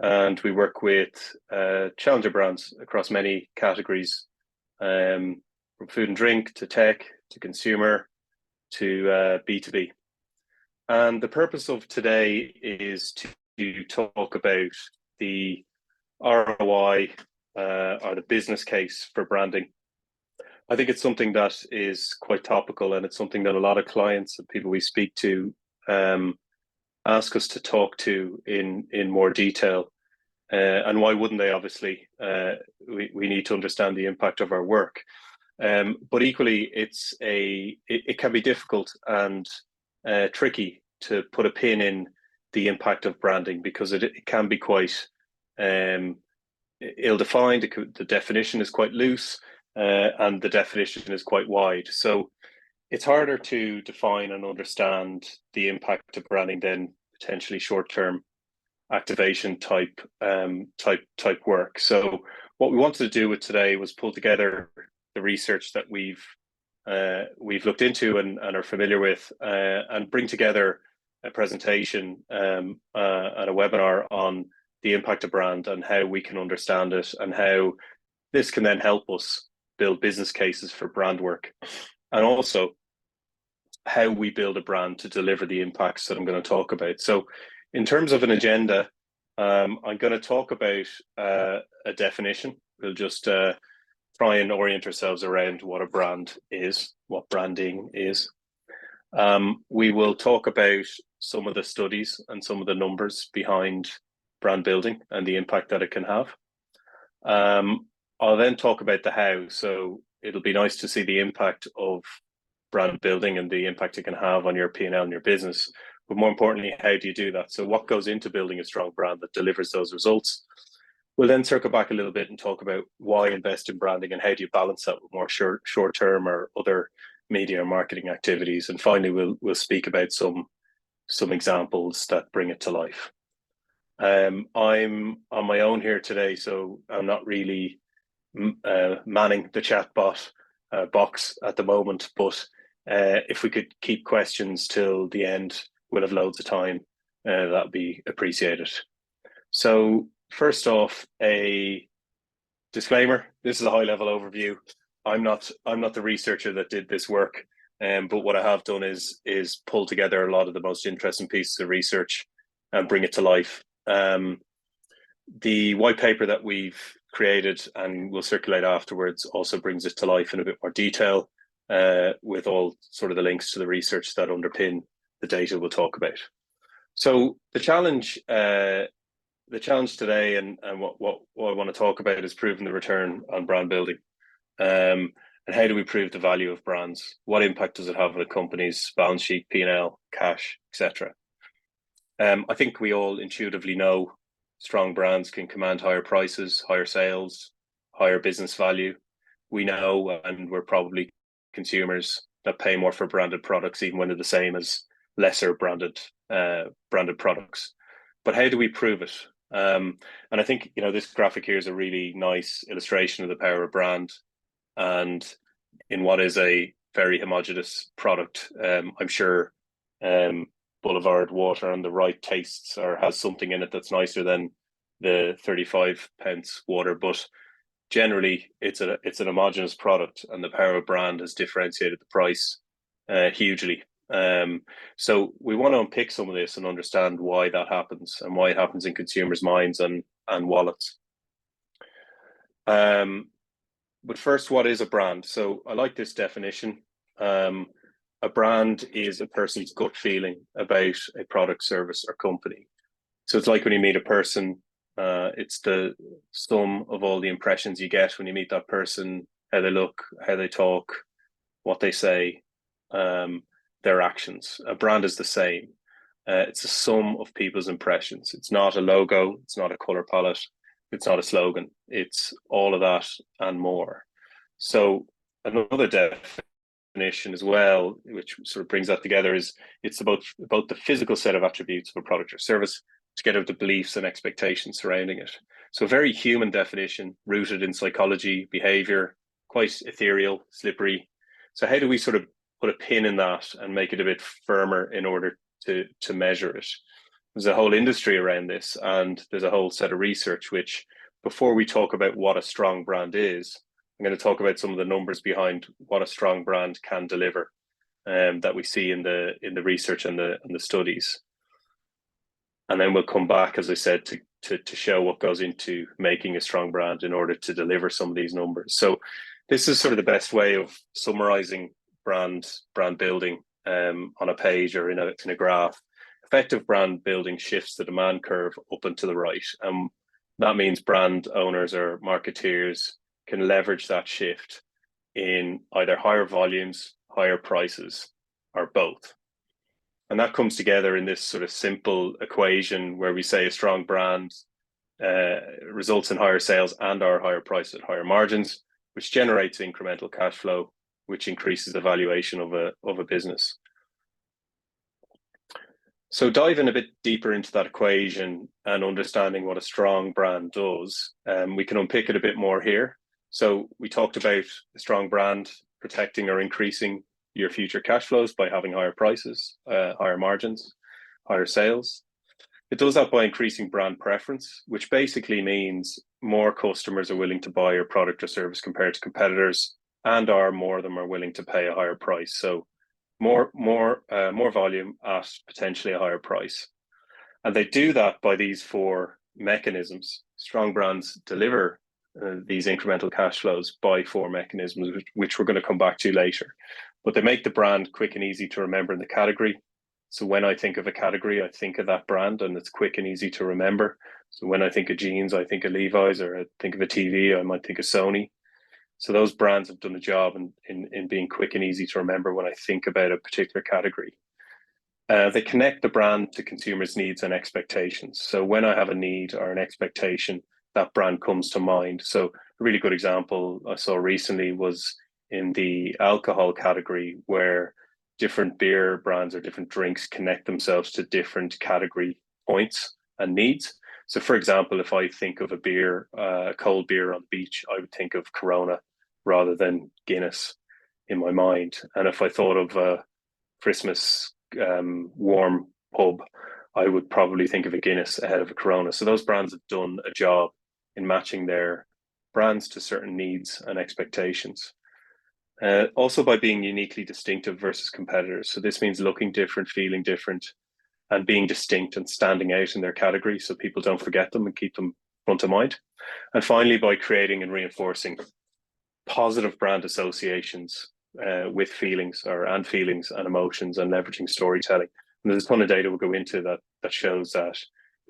and we work with challenger brands across many categories, from food and drink to tech to consumer to B2B. And the purpose of today is to talk about the ROI or the business case for branding. I think it's something that is quite topical, and it's something that a lot of clients and people we speak to ask us to talk to in more detail. And why wouldn't they? Obviously, we need to understand the impact of our work. But equally, it can be difficult and tricky to put a pin in the impact of branding, because it can be quite ill-defined. The definition is quite loose, and the definition is quite wide. So it's harder to define and understand the impact of branding than potentially short-term activation type work. So what we wanted to do with today was pull together the research that we've looked into and are familiar with, and bring together a presentation and a webinar on the impact of brand and how we can understand it, and how this can then help us build business cases for brand work, and also how we build a brand to deliver the impacts that I'm going to talk about. So in terms of an agenda, I'm going to talk about a definition. We'll just try and orient ourselves around what a brand is, what branding is. We will talk about some of the studies and some of the numbers behind brand building and the impact that it can have. I'll then talk about the how. So it'll be nice to see the impact of brand building and the impact it can have on your P&L and your business. But more importantly, how do you do that? So what goes into building a strong brand that delivers those results? We'll then circle back a little bit and talk about why invest in branding, and how do you balance that with more short-term or other media or marketing activities. And finally, we'll speak about some examples that bring it to life. I'm on my own here today, so I'm not really manning the chat box at the moment, but if we could keep questions till the end, we'll have loads of time. That'd be appreciated. So first off, a disclaimer: this is a high-level overview. I'm not the researcher that did this work, but what I have done is pull together a lot of the most interesting pieces of research and bring it to life. The white paper that we've created and will circulate afterwards also brings it to life in a bit more detail, with all sort of the links to the research that underpin the data we'll talk about. So the challenge today, and what I want to talk about, is proving the return on brand building. And how do we prove the value of brands? What impact does it have on a company's balance sheet, P&L, cash, etc.? I think we all intuitively know strong brands can command higher prices, higher sales, higher business value. We know, and we're probably consumers that pay more for branded products, even when they're the same as lesser branded products. But how do we prove it? And I think, this graphic here is a really nice illustration of the power of brand, and in what is a very homogeneous product. I'm sure Boulevard water on the right tastes or has something in it that's nicer than the 35 pence water, but generally it's an homogeneous product, and the power of brand has differentiated the price hugely. So we want to unpick some of this and understand why that happens, and why it happens in consumers' minds and wallets. But first, what is a brand? So I like this definition. A brand is a person's gut feeling about a product, service, or company. So it's like when you meet a person, it's the sum of all the impressions you get when you meet that person: how they look, how they talk, what they say, their actions. A brand is the same. It's a sum of people's impressions. It's not a logo, it's not a color palette, it's not a slogan. It's all of that and more. So another definition as well, which sort of brings that together, is it's about the physical set of attributes of a product or service, together with the beliefs and expectations surrounding it. So a very human definition, rooted in psychology, behavior, quite ethereal, slippery. So how do we sort of put a pin in that and make it a bit firmer in order to measure it? there's a whole industry around this, and there's a whole set of research which, before we talk about what a strong brand is, I'm going to talk about some of the numbers behind what a strong brand can deliver, that we see in the research and the studies. And then we'll come back, as I said, to show what goes into making a strong brand in order to deliver some of these numbers. So this is sort of the best way of summarizing brand building on a page or in a graph. Effective brand building shifts the demand curve up and to the right. That means brand owners or marketeers can leverage that shift in either higher volumes, higher prices, or both. And that comes together in this sort of simple equation where we say a strong brand results in higher sales and or higher prices at higher margins, which generates incremental cash flow, which increases the valuation of a business. So diving a bit deeper into that equation and understanding what a strong brand does, we can unpick it a bit more here. So we talked about a strong brand protecting or increasing your future cash flows by having higher prices, higher margins, higher sales. It does that by increasing brand preference, which basically means more customers are willing to buy your product or service compared to competitors, and more of them are willing to pay a higher price. So more volume at potentially a higher price. And they do that by these four mechanisms. Strong brands deliver these incremental cash flows by four mechanisms, which we're going to come back to later. But they make the brand quick and easy to remember in the category. So when I think of a category, I think of that brand, and it's quick and easy to remember. So when I think of jeans, I think of Levi's, or I think of a TV, I might think of Sony. So those brands have done a job in being quick and easy to remember when I think about a particular category. They connect the brand to consumers' needs and expectations. So when I have a need or an expectation, that brand comes to mind. So a really good example I saw recently was in the alcohol category, where different beer brands or different drinks connect themselves to different category points and needs. So for example, if I think of a beer, cold beer on the beach, I would think of Corona rather than Guinness in my mind. And if I thought of a Christmas warm pub, I would probably think of a Guinness ahead of a Corona. So those brands have done a job in matching their brands to certain needs and expectations. Also by being uniquely distinctive versus competitors. So this means looking different, feeling different, and being distinct and standing out in their category so people don't forget them and keep them front of mind. And finally, by creating and reinforcing positive brand associations with feelings and emotions, and leveraging storytelling. And there's a ton of data we'll go into that shows that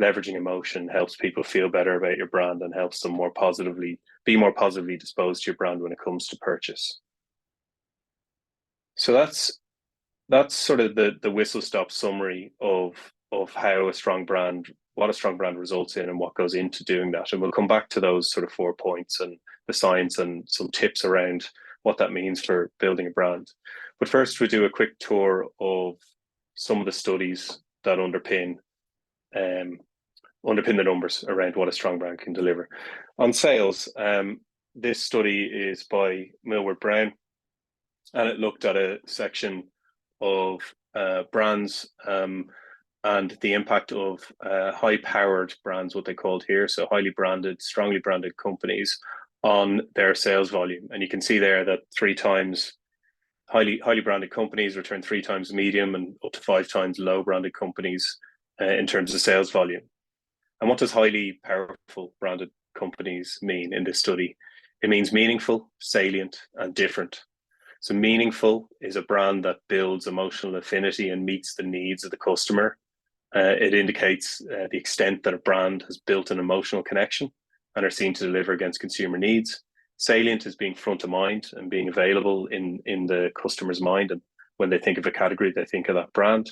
leveraging emotion helps people feel better about your brand and helps them be more positively disposed to your brand when it comes to purchase. So that's sort of the whistle stop summary of how what a strong brand results in and what goes into doing that. And we'll come back to those sort of 4 points and the science and some tips around what that means for building a brand. But first, we do a quick tour of some of the studies that underpin the numbers around what a strong brand can deliver. On sales, this study is by Millward Brown, and it looked at a section of brands and the impact of high-powered brands, what they called here, so highly branded, strongly branded companies on their sales volume. And you can see there that 3 times highly branded companies return 3 times medium and up to 5 times low branded companies in terms of sales volume. And what does highly powerful branded companies mean in this study? It means meaningful, salient, and different. So meaningful is a brand that builds emotional affinity and meets the needs of the customer. It indicates the extent that a brand has built an emotional connection and are seen to deliver against consumer needs. Salient is being front of mind and being available in the customer's mind. And when they think of a category, they think of that brand.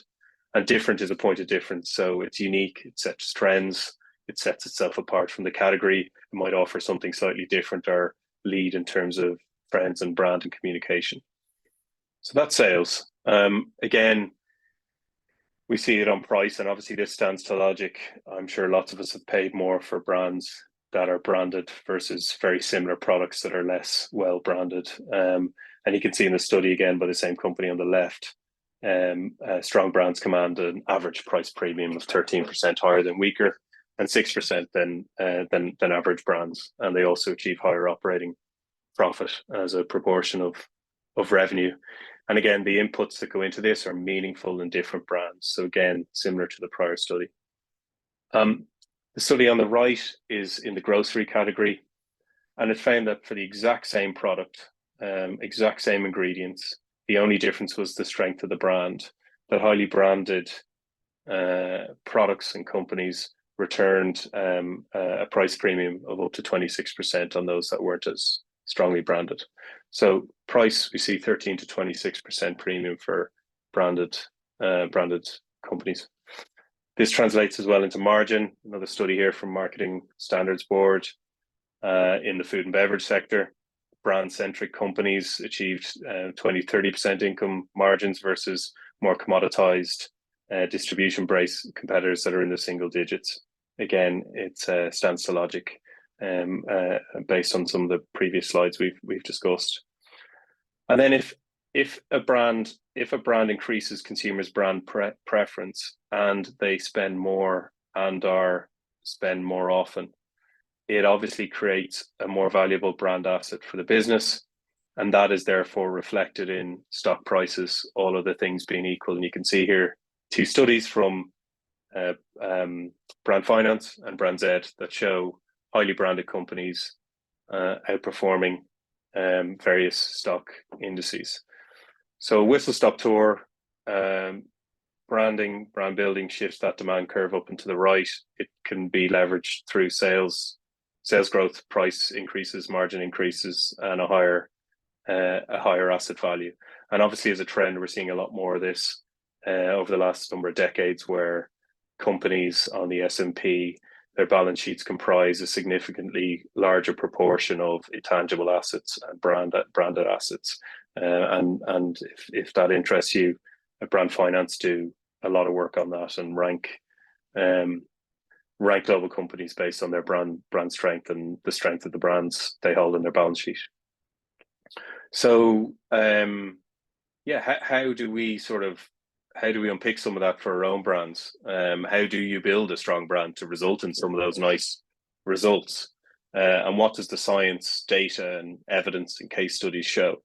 And different is a point of difference. So it's unique, it sets trends, it sets itself apart from the category. It might offer something slightly different or lead in terms of trends and brand and communication. So that's sales. Again, we see it on price, and obviously this stands to logic. I'm sure lots of us have paid more for brands that are branded versus very similar products that are less well branded. And you can see in the study again by the same company on the left Strong brands command an average price premium of 13% higher than weaker, and 6% than average brands, and they also achieve higher operating profit as a proportion of revenue. And again, the inputs that go into this are meaningful in different brands. So again, similar to the prior study. The study on the right is in the grocery category, and it found that for the exact same product, exact same ingredients, the only difference was the strength of the brand. That highly branded products and companies returned a price premium of up to 26% on those that weren't as strongly branded. So price, we see 13 to 26% premium for branded companies. This translates as well into margin. Another study here from Marketing Standards Board in the food and beverage sector. Brand-centric companies achieved 20-30% income margins versus more commoditized distribution-based competitors that are in the single digits. Again, it stands to logic based on some of the previous slides we've discussed. And then if a brand increases consumers' brand preference and they spend more and spend more often, it obviously creates a more valuable brand asset for the business, and that is therefore reflected in stock prices, all of the things being equal. And you can see here two studies from Brand Finance and Brand Z that show highly branded companies outperforming various stock indices. So whistle-stop tour, brand building shifts that demand curve up and to the right. It can be leveraged through sales growth, price increases, margin increases, and a higher asset value. And obviously, as a trend, we're seeing a lot more of this over the last number of decades, where companies on the S&P, their balance sheets comprise a significantly larger proportion of intangible assets and branded assets. And if that interests you, Brand Finance do a lot of work on that and rank global companies based on their brand strength and the strength of the brands they hold in their balance sheet. So how do we unpick some of that for our own brands? How do you build a strong brand to result in some of those nice results? And what does the science, data, and evidence and case studies show?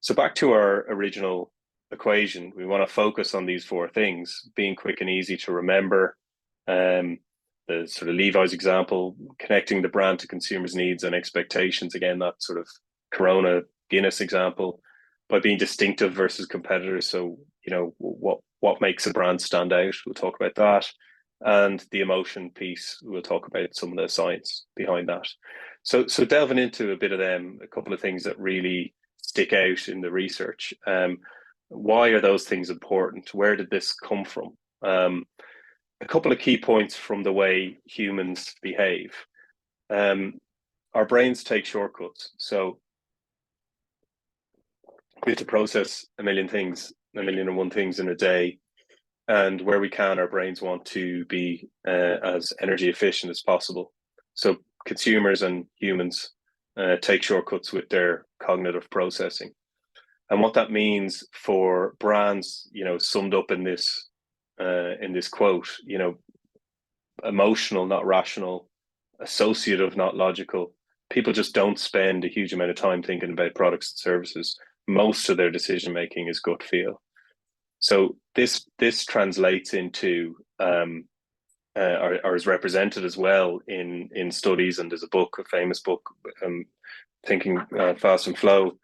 So back to our original equation, we want to focus on these four things: being quick and easy to remember, the sort of Levi's example, connecting the brand to consumers' needs and expectations. Again, that sort of Corona Guinness example, by being distinctive versus competitors. So, what makes a brand stand out? We'll talk about that. And the emotion piece, we'll talk about some of the science behind that. So delving into a bit of them, a couple of things that really stick out in the research. Why are those things important? Where did this come from? A couple of key points from the way humans behave. Our brains take shortcuts. So we have to process a million and one things in a day. And where we can, our brains want to be as energy efficient as possible. So consumers and humans take shortcuts with their cognitive processing. And what that means for brands, summed up in this quote, emotional, not rational, associative, not logical. People just don't spend a huge amount of time thinking about products and services. Most of their decision making is gut feel. So this translates into or is represented as well in studies. And there's a famous book, Thinking Fast and Slow.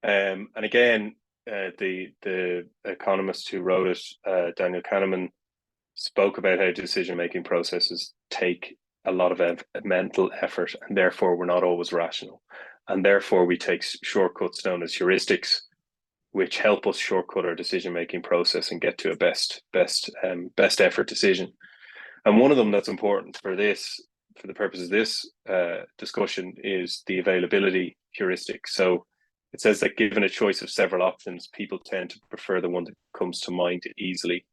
And again, the economist who wrote it, Daniel Kahneman, spoke about how decision-making processes take a lot of mental effort, and therefore we're not always rational. And therefore we take shortcuts known as heuristics, which help us shortcut our decision-making process and get to a best effort decision. And one of them that's important for the purpose of this discussion, is the availability heuristic. So it says that given a choice of several options, people tend to prefer the one that comes to mind easily.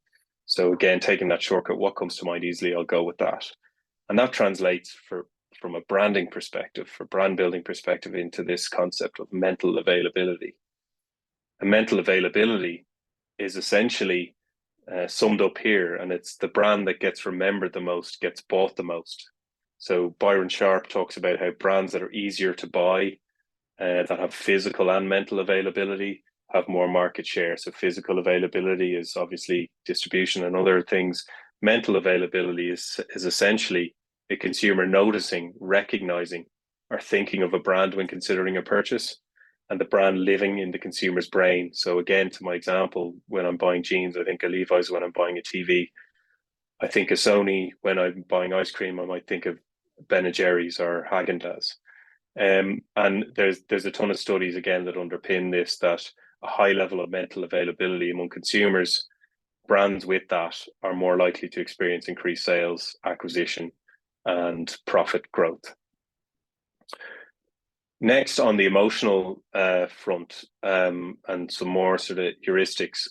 So again, taking that shortcut, what comes to mind easily, I'll go with that. And that translates from a branding perspective, for brand building perspective, into this concept of mental availability. And mental availability is essentially summed up here, and it's the brand that gets remembered the most gets bought the most. So Byron Sharp talks about how brands that are easier to buy, that have physical and mental availability, have more market share. So physical availability is obviously distribution and other things. Mental availability is essentially a consumer noticing, recognizing, or thinking of a brand when considering a purchase, and the brand living in the consumer's brain. So again, to my example, when I'm buying jeans, I think of Levi's. When I'm buying a TV, I think of Sony. When I'm buying ice cream, I might think of Ben and Jerry's or Haagen-Dazs. And there's a ton of studies again that underpin this, that a high level of mental availability among consumers, brands with that are more likely to experience increased sales, acquisition, and profit growth. Next, on the emotional front, and some more sort of heuristics,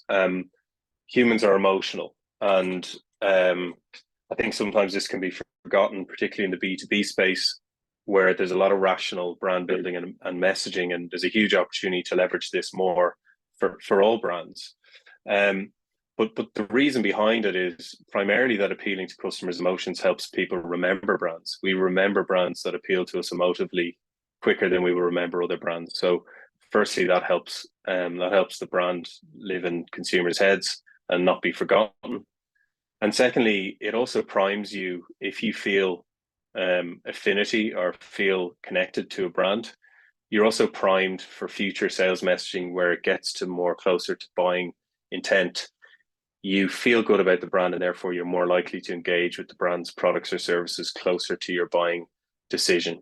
humans are emotional, and I think sometimes this can be forgotten, particularly in the B2B space, where there's a lot of rational brand building and messaging, and there's a huge opportunity to leverage this more for all brands. But the reason behind it is primarily that appealing to customers' emotions helps people remember brands. We remember brands that appeal to us emotively quicker than we will remember other brands. So firstly, that helps the brand live in consumers' heads and not be forgotten. And secondly, it also primes you if you feel affinity or feel connected to a brand. You're also primed for future sales messaging where it gets to more closer to buying intent. You feel good about the brand, and therefore you're more likely to engage with the brand's products or services closer to your buying decision.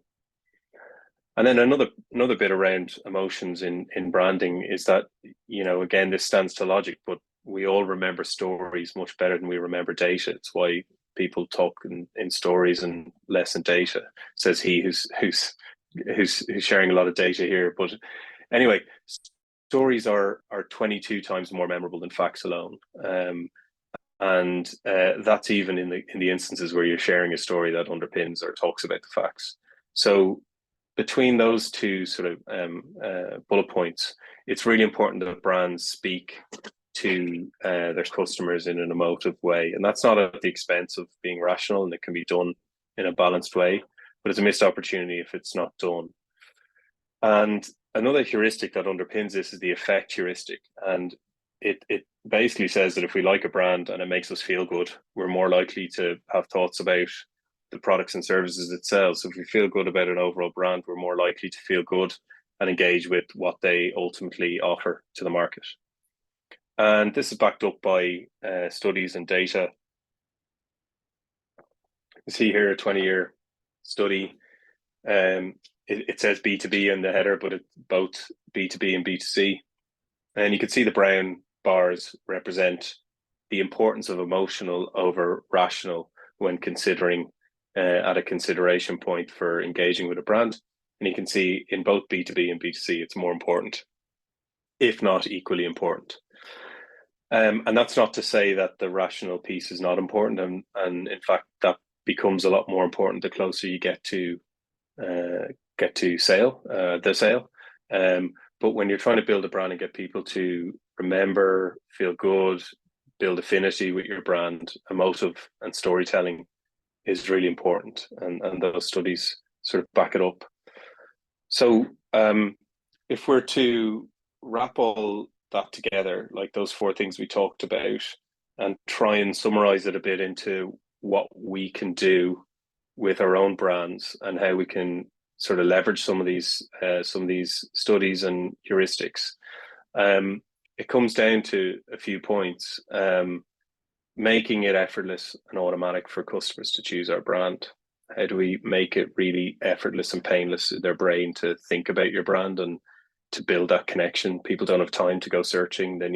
And then another bit around emotions in branding is that, again, this stands to logic, but we all remember stories much better than we remember data. It's why people talk in stories and less in data, says he who's sharing a lot of data here. But anyway, stories are 22 times more memorable than facts alone. And that's even in the instances where you're sharing a story that underpins or talks about the facts. So between those two sort of bullet points, it's really important that brands speak to their customers in an emotive way. And that's not at the expense of being rational, and it can be done in a balanced way, but it's a missed opportunity if it's not done. And another heuristic that underpins this is the effect heuristic. And it basically says that if we like a brand and it makes us feel good, we're more likely to have thoughts about the products and services it sells. So if we feel good about an overall brand, we're more likely to feel good and engage with what they ultimately offer to the market. And this is backed up by studies and data. You see here a 20-year study. It says B2B in the header, but it's both B2B and B2C. And you can see the brown bars represent the importance of emotional over rational when considering at a consideration point for engaging with a brand. And you can see in both B2B and B2C, it's more important, if not equally important. And that's not to say that the rational piece is not important. And in fact, that becomes a lot more important the closer you get to the sale. But when you're trying to build a brand and get people to remember, feel good, build affinity with your brand, emotive and storytelling is really important. And those studies sort of back it up. So if we're to wrap all that together, like those four things we talked about, and try and summarize it a bit into what we can do with our own brands and how we can sort of leverage some of these studies and heuristics. It comes down to a few points. Making it effortless and automatic for customers to choose our brand. How do we make it really effortless and painless in their brain to think about your brand and to build that connection? People don't have time to go searching. It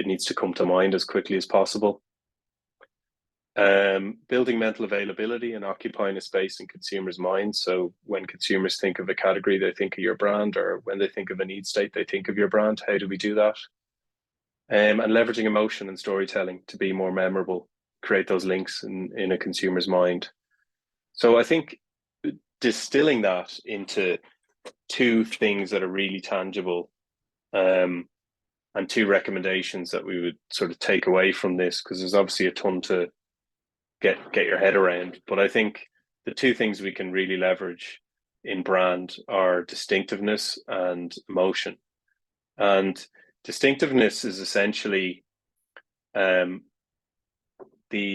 needs to come to mind as quickly as possible. Building mental availability and occupying a space in consumers' minds. So when consumers think of a category, they think of your brand, or when they think of a need state, they think of your brand. How do we do that? And leveraging emotion and storytelling to be more memorable, create those links in a consumer's mind. So I think distilling that into two things that are really tangible and two recommendations that we would sort of take away from this, because there's obviously a ton to get your head around. But I think the two things we can really leverage in brand are distinctiveness and emotion. And distinctiveness is essentially the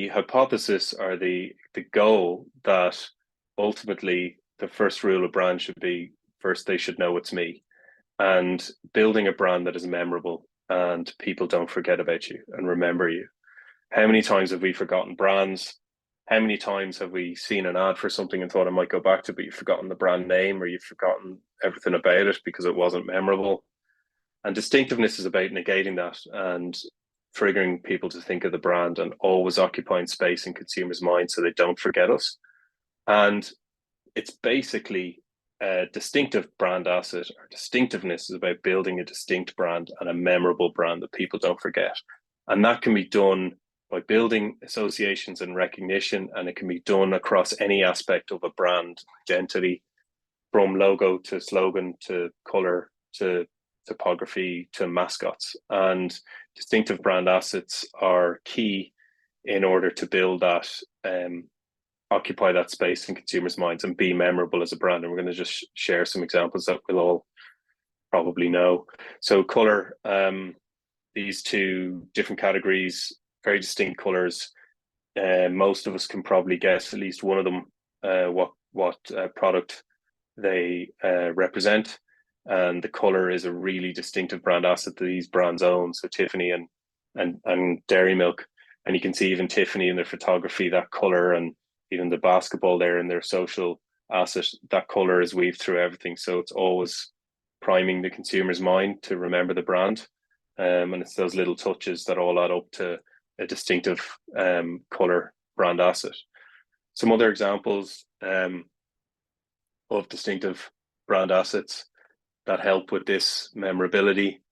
hypothesis or the goal that ultimately the first rule of brand should be, first they should know it's me, and building a brand that is memorable and people don't forget about you and remember you. How many times have we forgotten brands? How many times have we seen an ad for something and thought I might go back to, but you've forgotten the brand name or you've forgotten everything about it because it wasn't memorable? And distinctiveness is about negating that and triggering people to think of the brand and always occupying space in consumers' minds so they don't forget us. And it's basically a distinctive brand asset, or distinctiveness is about building a distinct brand and a memorable brand that people don't forget. And that can be done by building associations and recognition, and it can be done across any aspect of a brand identity, from logo to slogan to color to typography to mascots. And distinctive brand assets are key in order to build that, occupy that space in consumers' minds and be memorable as a brand. And we're going to just share some examples that we'll all probably know. So color, these two different categories, very distinct colors. Most of us can probably guess at least one of them, what product they represent. And the color is a really distinctive brand asset that these brands own. So Tiffany and Dairy Milk, and you can see even Tiffany in their photography, that color, and even the basketball there in their social asset, that color is weaved through everything. So it's always priming the consumer's mind to remember the brand. And it's those little touches that all add up to a distinctive color brand asset. Some other examples of distinctive brand assets that help with this memorability.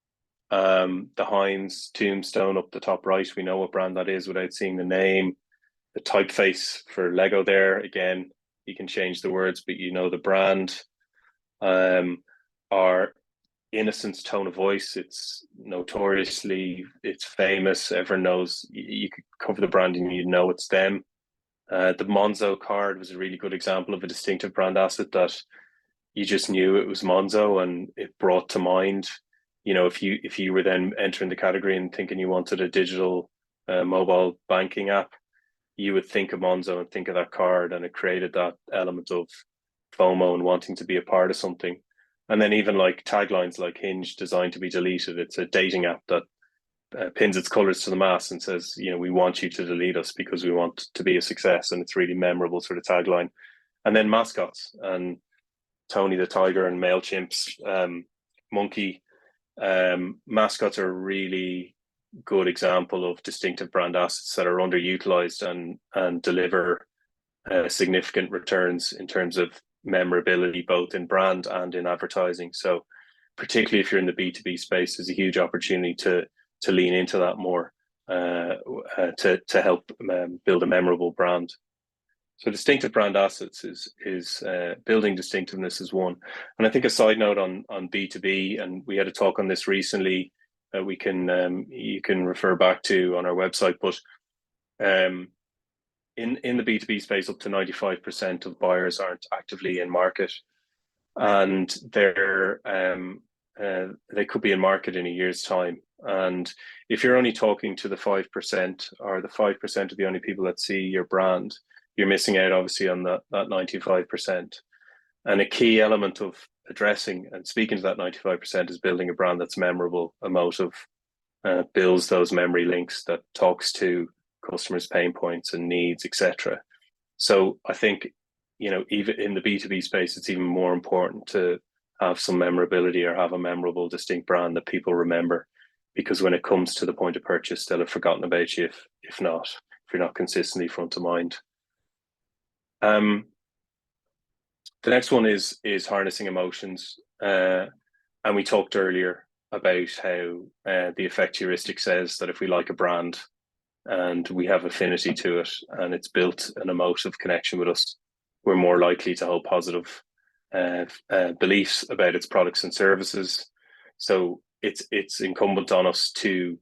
The Heinz tombstone up the top right, we know what brand that is without seeing the name. The typeface for Lego there, again, you can change the words, but you know the brand. Our Innocent's tone of voice, it's famous, everyone knows, you could cover the brand and you know it's them. The Monzo card was a really good example of a distinctive brand asset that you just knew it was Monzo, and it brought to mind, if you were then entering the category and thinking you wanted a digital mobile banking app, you would think of Monzo and think of that card, and it created that element of FOMO and wanting to be a part of something. And then even like taglines like Hinge, designed to be deleted. It's a dating app that pins its colors to the mast and says, we want you to delete us because we want to be a success. And it's really memorable sort of tagline. And then mascots, and Tony the Tiger and MailChimp's Monkey. Mascots are a really good example of distinctive brand assets that are underutilized and deliver significant returns in terms of memorability, both in brand and in advertising. So particularly if you're in the B2B space, there's a huge opportunity to lean into that more, to help build a memorable brand. So distinctive brand assets is building distinctiveness is one. And I think a side note on B2B, and we had a talk on this recently that you can refer back to on our website, but in the B2B space, up to 95% of buyers aren't actively in market, and they could be in market in a year's time. And if you're only talking to the 5%, or the 5% of the only people that see your brand, you're missing out obviously on that 95%. And a key element of addressing and speaking to that 95% is building a brand that's memorable, emotive, builds those memory links, that talks to customers' pain points and needs, etc. So I think, even in the B2B space, it's even more important to have some memorability, or have a memorable, distinct brand that people remember, because when it comes to the point of purchase, they'll have forgotten about you if you're not consistently front of mind. The next one is harnessing emotions, and we talked earlier about how the effect heuristic says that if we like a brand and we have affinity to it and it's built an emotive connection with us, we're more likely to hold positive beliefs about its products and services. So it's incumbent on us to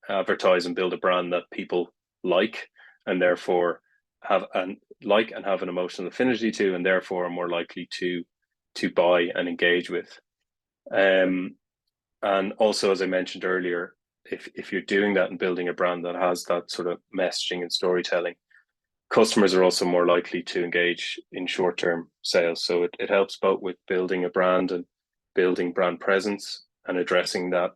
advertise and build a brand that people like, and therefore have an emotional affinity to, and therefore are more likely to buy and engage with. And also, as I mentioned earlier, if you're doing that and building a brand that has that sort of messaging and storytelling, customers are also more likely to engage in short-term sales. So it helps both with building a brand and building brand presence and addressing that,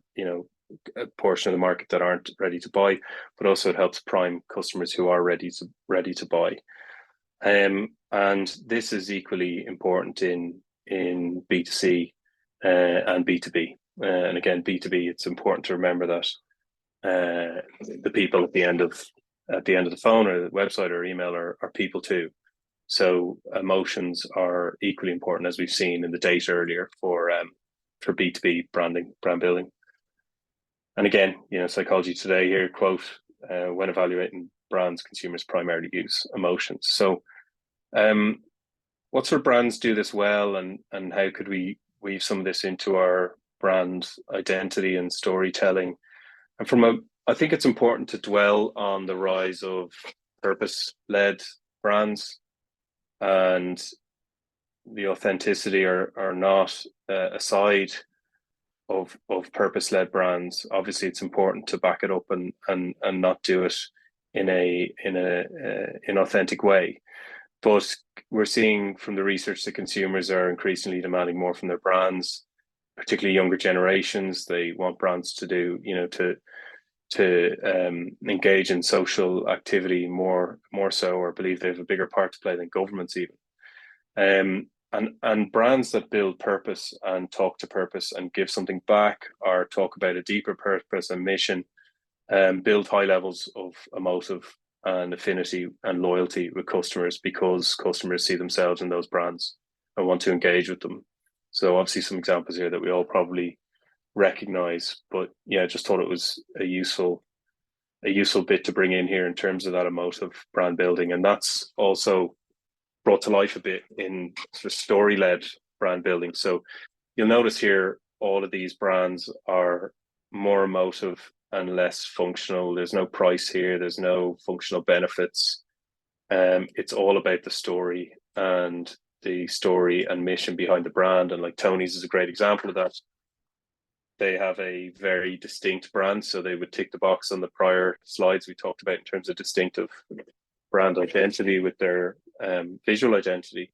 a portion of the market that aren't ready to buy, but also it helps prime customers who are ready to buy. And this is equally important in B2C and B2B. And again, B2B, it's important to remember that the people at the end of the phone or the website or email are people too. So emotions are equally important, as we've seen in the data earlier, for B2B brand building. And again, Psychology Today here quote, when evaluating brands, consumers primarily use emotions. So what sort of brands do this well, and how could we weave some of this into our brand identity and storytelling? And I think it's important to dwell on the rise of purpose-led brands, and the authenticity are not a side of purpose-led brands. Obviously, it's important to back it up and not do it in a inauthentic way. But we're seeing from the research that consumers are increasingly demanding more from their brands, particularly younger generations. They want brands to do, to engage in social activity more so, or believe they have a bigger part to play than governments even. And brands that build purpose and talk to purpose and give something back, or talk about a deeper purpose and mission, build high levels of emotive and affinity and loyalty with customers, because customers see themselves in those brands and want to engage with them. So obviously some examples here that we all probably recognize, but yeah, just thought it was a useful bit to bring in here in terms of that emotive brand building. And that's also brought to life a bit in sort of story-led brand building. So you'll notice here all of these brands are more emotive and less functional. There's no price here, there's no functional benefits. It's all about the story and mission behind the brand. And like Tony's is a great example of that. They have a very distinct brand, so they would tick the box on the prior slides we talked about in terms of distinctive brand identity with their visual identity,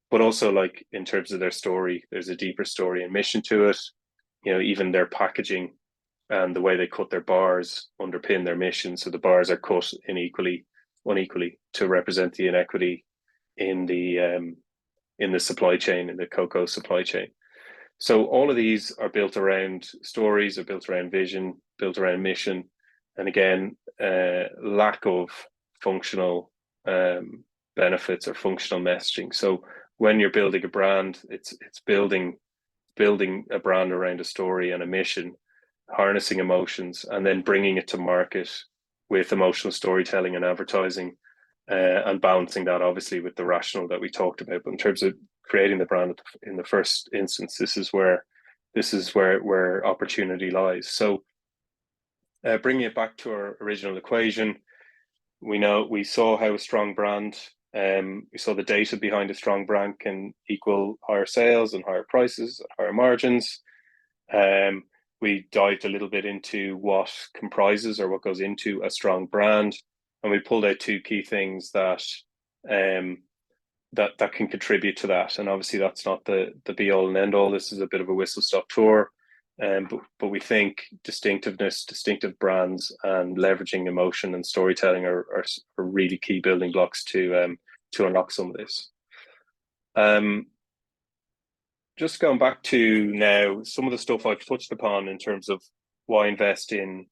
but also like in terms of their story, there's a deeper story and mission to it. Even their packaging and the way they cut their bars underpin their mission. So the bars are cut unequally to represent the inequity in the supply chain, in the cocoa supply chain. So all of these are built around stories, are built around vision, built around mission, and again, lack of functional benefits or functional messaging. So when you're building a brand, it's building a brand around a story and a mission, harnessing emotions, and then bringing it to market with emotional storytelling and advertising, and balancing that obviously with the rational that we talked about. But in terms of creating the brand in the first instance, this is where opportunity lies. So bringing it back to our original equation, we saw how a strong brand, we saw the data behind a strong brand can equal higher sales and higher prices and higher margins. We dived a little bit into what comprises or what goes into a strong brand, and we pulled out two key things that that can contribute to that. And obviously that's not the be all and end all. This is a bit of a whistle stop tour. But we think distinctive brands and leveraging emotion and storytelling are really key building blocks to unlock some of this. Just going back to now, some of the stuff I've touched upon in terms of why invest in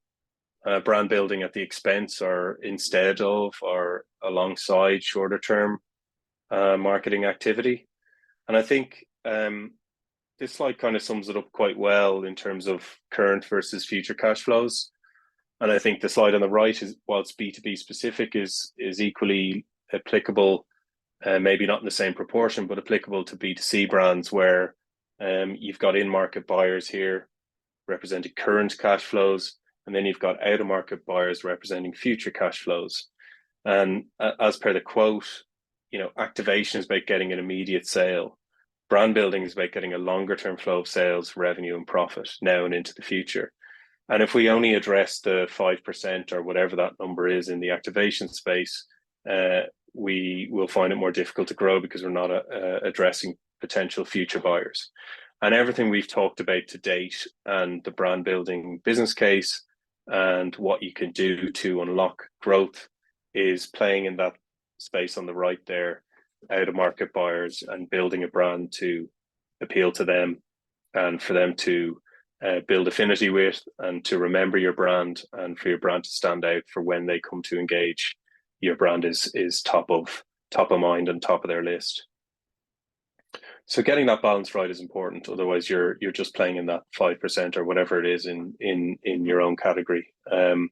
brand building at the expense or instead of or alongside shorter term marketing activity. And I think this slide kind of sums it up quite well in terms of current versus future cash flows. And I think the slide on the right is, while it's B2B specific, is equally applicable, maybe not in the same proportion, but applicable to B2C brands where you've got in-market buyers here representing current cash flows, and then you've got out of market buyers representing future cash flows. And as per the quote, activation is about getting an immediate sale. Brand building is about getting a longer term flow of sales, revenue, and profit now and into the future. And if we only address the 5% or whatever that number is in the activation space, we will find it more difficult to grow because we're not addressing potential future buyers. And everything we've talked about to date and the brand building business case and what you can do to unlock growth is playing in that space on the right there, out of market buyers, and building a brand to appeal to them and for them to build affinity with and to remember your brand, and for your brand to stand out for when they come to engage. Your brand is top of mind and top of their list. So getting that balance right is important. Otherwise, you're just playing in that 5% or whatever it is in your own category. And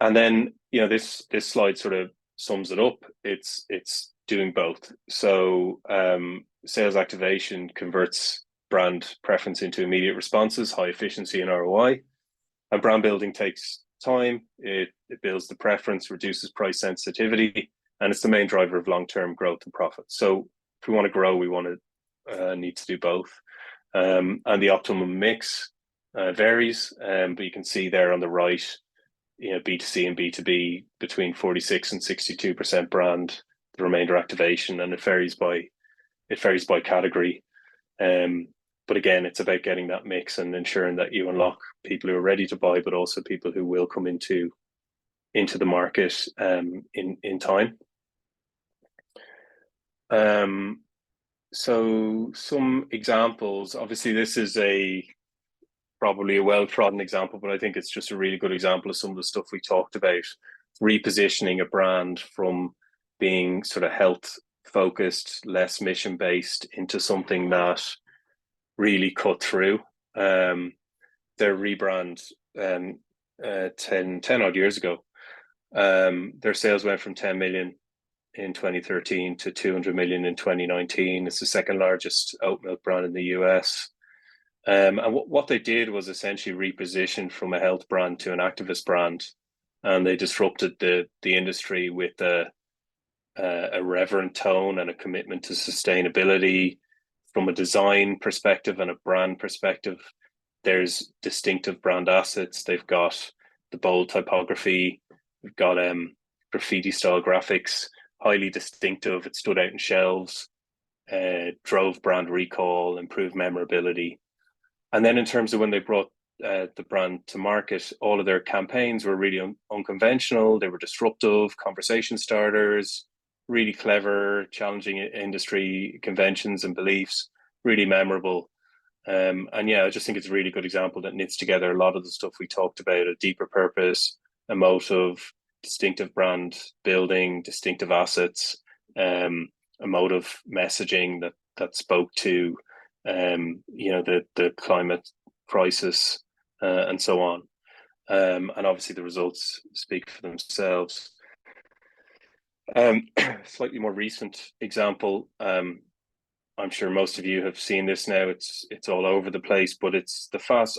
then this slide sort of sums it up. It's doing both. So sales activation converts brand preference into immediate responses, high efficiency and ROI. And brand building takes time. It builds the preference, reduces price sensitivity, and it's the main driver of long-term growth and profit. So if we want to grow, we want to need to do both. And the optimum mix varies, but you can see there on the right, B2C and B2B between 46 and 62% brand, the remainder activation, and it varies by category. But again, it's about getting that mix and ensuring that you unlock people who are ready to buy, but also people who will come into the market in time. So some examples. Obviously, this is probably a well-trodden example, but I think it's just a really good example of some of the stuff we talked about. Repositioning a brand from being sort of health-focused, less mission-based, into something that really cut through. Their rebrand 10 odd years ago, their sales went from 10 million in 2013 to 200 million in 2019. It's the second largest oat milk brand in the US. And what they did was essentially reposition from a health brand to an activist brand, and they disrupted the industry with a reverent tone and a commitment to sustainability. From a design perspective and a brand perspective, there's distinctive brand assets. They've got the bold typography, they've got graffiti style graphics, highly distinctive. It stood out in shelves, drove brand recall, improved memorability. And then in terms of when they brought the brand to market, all of their campaigns were really unconventional. They were disruptive, conversation starters, really clever, challenging industry conventions and beliefs, really memorable. And yeah, I just think it's a really good example that knits together a lot of the stuff we talked about: a deeper purpose, emotive, distinctive brand building, distinctive assets, emotive messaging that spoke to the climate crisis and so on. And obviously the results speak for themselves. Slightly more recent example. I'm sure most of you have seen this now. It's all over the place, but I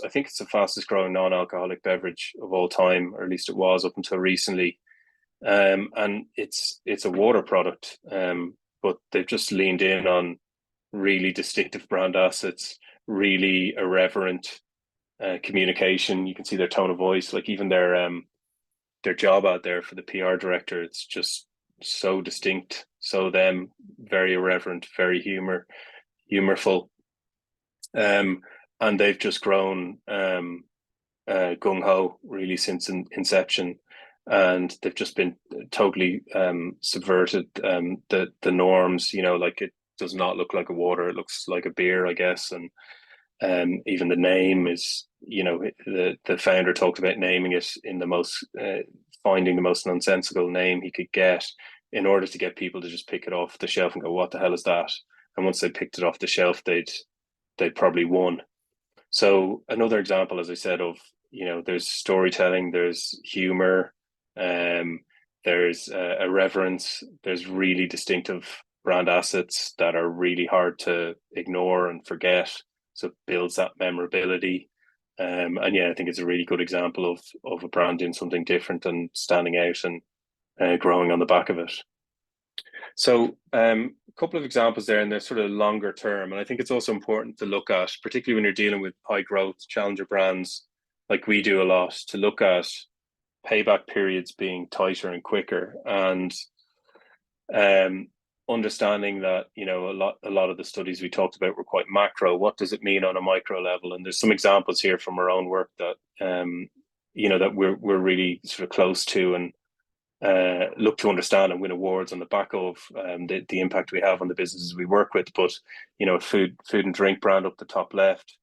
think it's the fastest growing non-alcoholic beverage of all time, or at least it was up until recently. And it's a water product, but they've just leaned in on really distinctive brand assets, really irreverent communication. You can see their tone of voice, like even their job out there for the PR director. It's just so distinct, so them, very irreverent, very humorful, and they've just grown gung ho really since inception, and they've just been totally subverted the norms. Like, it does not look like a water; it looks like a beer, I guess, and even the name is, the founder talked about naming it in the most finding the most nonsensical name he could get in order to get people to just pick it off the shelf and go, what the hell is that? And once they picked it off the shelf, they'd probably won. So another example, as I said, of, there's storytelling, there's humor, there's irreverence, there's really distinctive brand assets that are really hard to ignore and forget. So it builds that memorability. And yeah, I think it's a really good example of a brand doing something different and standing out and growing on the back of it. So a couple of examples there, and they're sort of longer term. And I think it's also important to look at, particularly when you're dealing with high growth challenger brands like we do a lot, to look at payback periods being tighter and quicker, and um, understanding that, you know, a lot of the studies we talked about were quite macro. What does it mean on a micro level? And there's some examples here from our own work that you know, that we're really sort of close to, and look to understand and win awards on the back of the impact we have on the businesses we work with. But, you know, food and drink brand up the top left,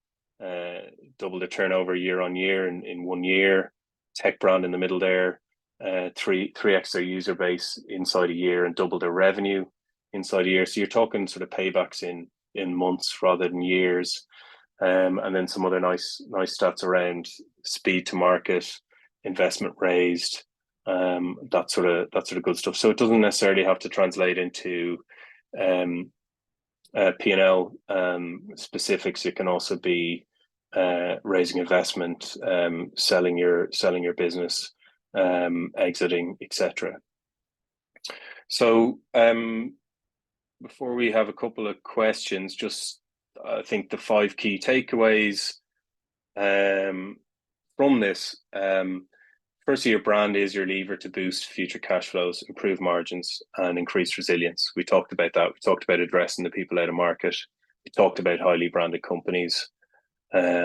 double the turnover year on year in 1 year. Tech brand in the middle there, 3x their user base inside a year and double their revenue inside a year. So you're talking sort of paybacks in months rather than years. And then some other nice stats around speed to market, investment raised, that sort of good stuff. So it doesn't necessarily have to translate into P&L specifics. It can also be raising investment, selling your business, exiting, etc. So before we have a couple of questions, just I think the 5 key takeaways from this. Firstly, your brand is your lever to boost future cash flows, improve margins, and increase resilience. We talked about that. We talked about addressing the people out of market. We talked about highly branded companies,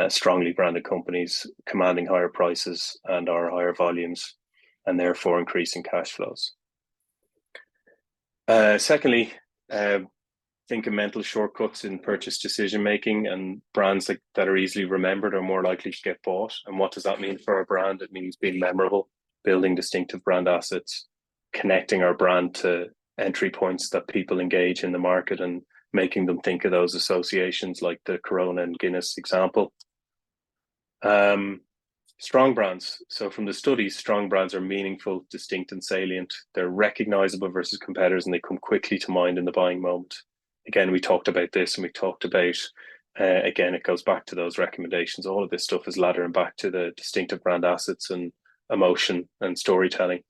strongly branded companies, commanding higher prices and our higher volumes, and therefore increasing cash flows. Secondly, think of mental shortcuts in purchase decision making, and brands that are easily remembered are more likely to get bought. And what does that mean for our brand? It means being memorable, building distinctive brand assets, connecting our brand to entry points that people engage in the market, and making them think of those associations, like the Corona and Guinness example. Strong brands. So from the studies, strong brands are meaningful, distinct, and salient. They're recognizable versus competitors, and they come quickly to mind in the buying moment. Again, we talked about this, and we talked about, again, it goes back to those recommendations. All of this stuff is laddering back to the distinctive brand assets and emotion and storytelling.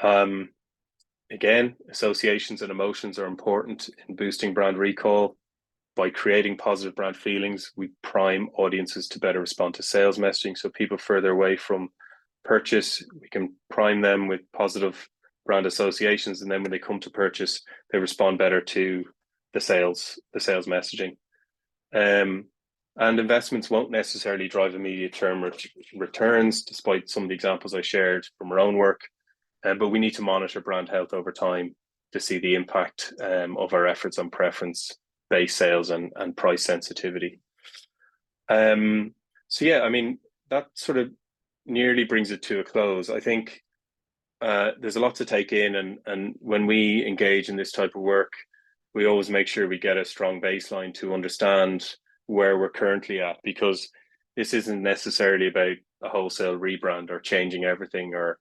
Again, associations and emotions are important in boosting brand recall. By creating positive brand feelings, we prime audiences to better respond to sales messaging. So people further away from purchase, we can prime them with positive brand associations, and then when they come to purchase, they respond better to the sales messaging. And investments won't necessarily drive immediate term returns, despite some of the examples I shared from our own work. But we need to monitor brand health over time to see the impact of our efforts on preference-based sales and price sensitivity. So yeah, I mean, that sort of nearly brings it to a close. I think there's a lot to take in, and when we engage in this type of work, we always make sure we get a strong baseline to understand where we're currently at, because this isn't necessarily about a wholesale rebrand or changing everything or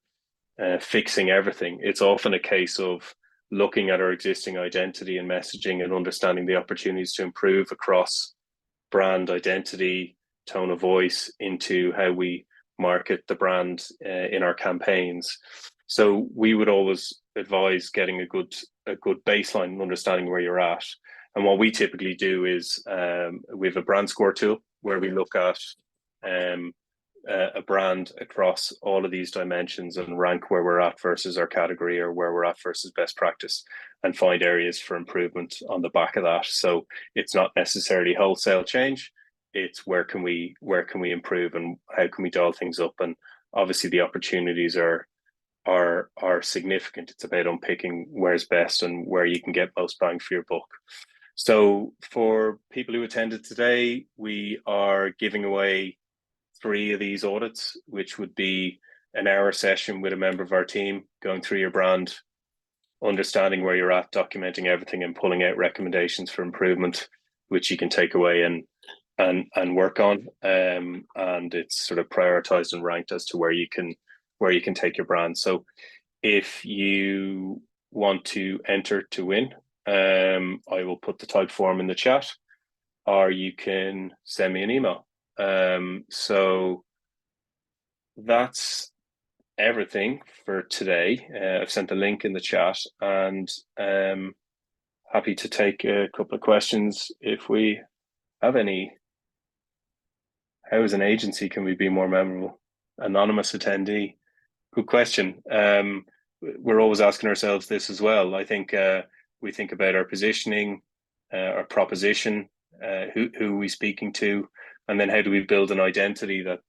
fixing everything. It's often a case of looking at our existing identity and messaging and understanding the opportunities to improve across brand identity, tone of voice, into how we market the brand in our campaigns. So we would always advise getting a good baseline and understanding where you're at. And what we typically do is we have a brand score tool where we look at a brand across all of these dimensions and rank where we're at versus our category, or where we're at versus best practice, and find areas for improvement on the back of that. So it's not necessarily wholesale change. It's where can we improve, and how can we dial things up? And obviously the opportunities are significant. It's about unpicking where's best and where you can get most bang for your buck. So for people who attended today, we are giving away 3 of these audits, which would be an hour session with a member of our team, going through your brand, understanding where you're at, documenting everything, and pulling out recommendations for improvement, which you can take away and work on. And it's sort of prioritized and ranked as to where you can take your brand. So if you want to enter to win, I will put the type form in the chat, or you can send me an email. So that's everything for today. I've sent a link in the chat, and happy to take a couple of questions if we have any. How as an agency can we be more memorable? Anonymous attendee. Good question. We're always asking ourselves this as well. I think we think about our positioning, our proposition, who are we speaking to, and then how do we build an identity that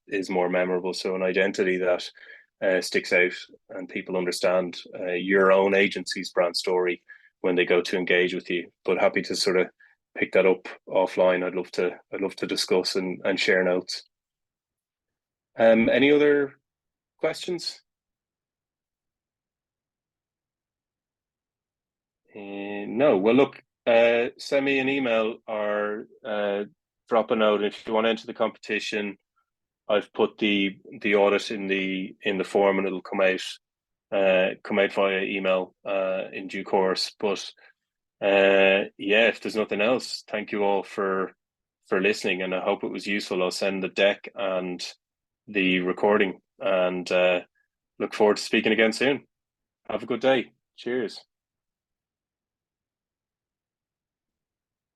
is more memorable. So an identity that sticks out and people understand your own agency's brand story when they go to engage with you. But happy to sort of pick that up offline. I'd love to discuss and share notes. Any other questions? No. Well, look, send me an email or drop a note if you want to enter the competition. I've put the audit in the form, and it'll come out via email in due course. But yeah, if there's nothing else, thank you all for listening, and I hope it was useful. I'll send the deck and the recording, and look forward to speaking again soon. Have a good day. Cheers.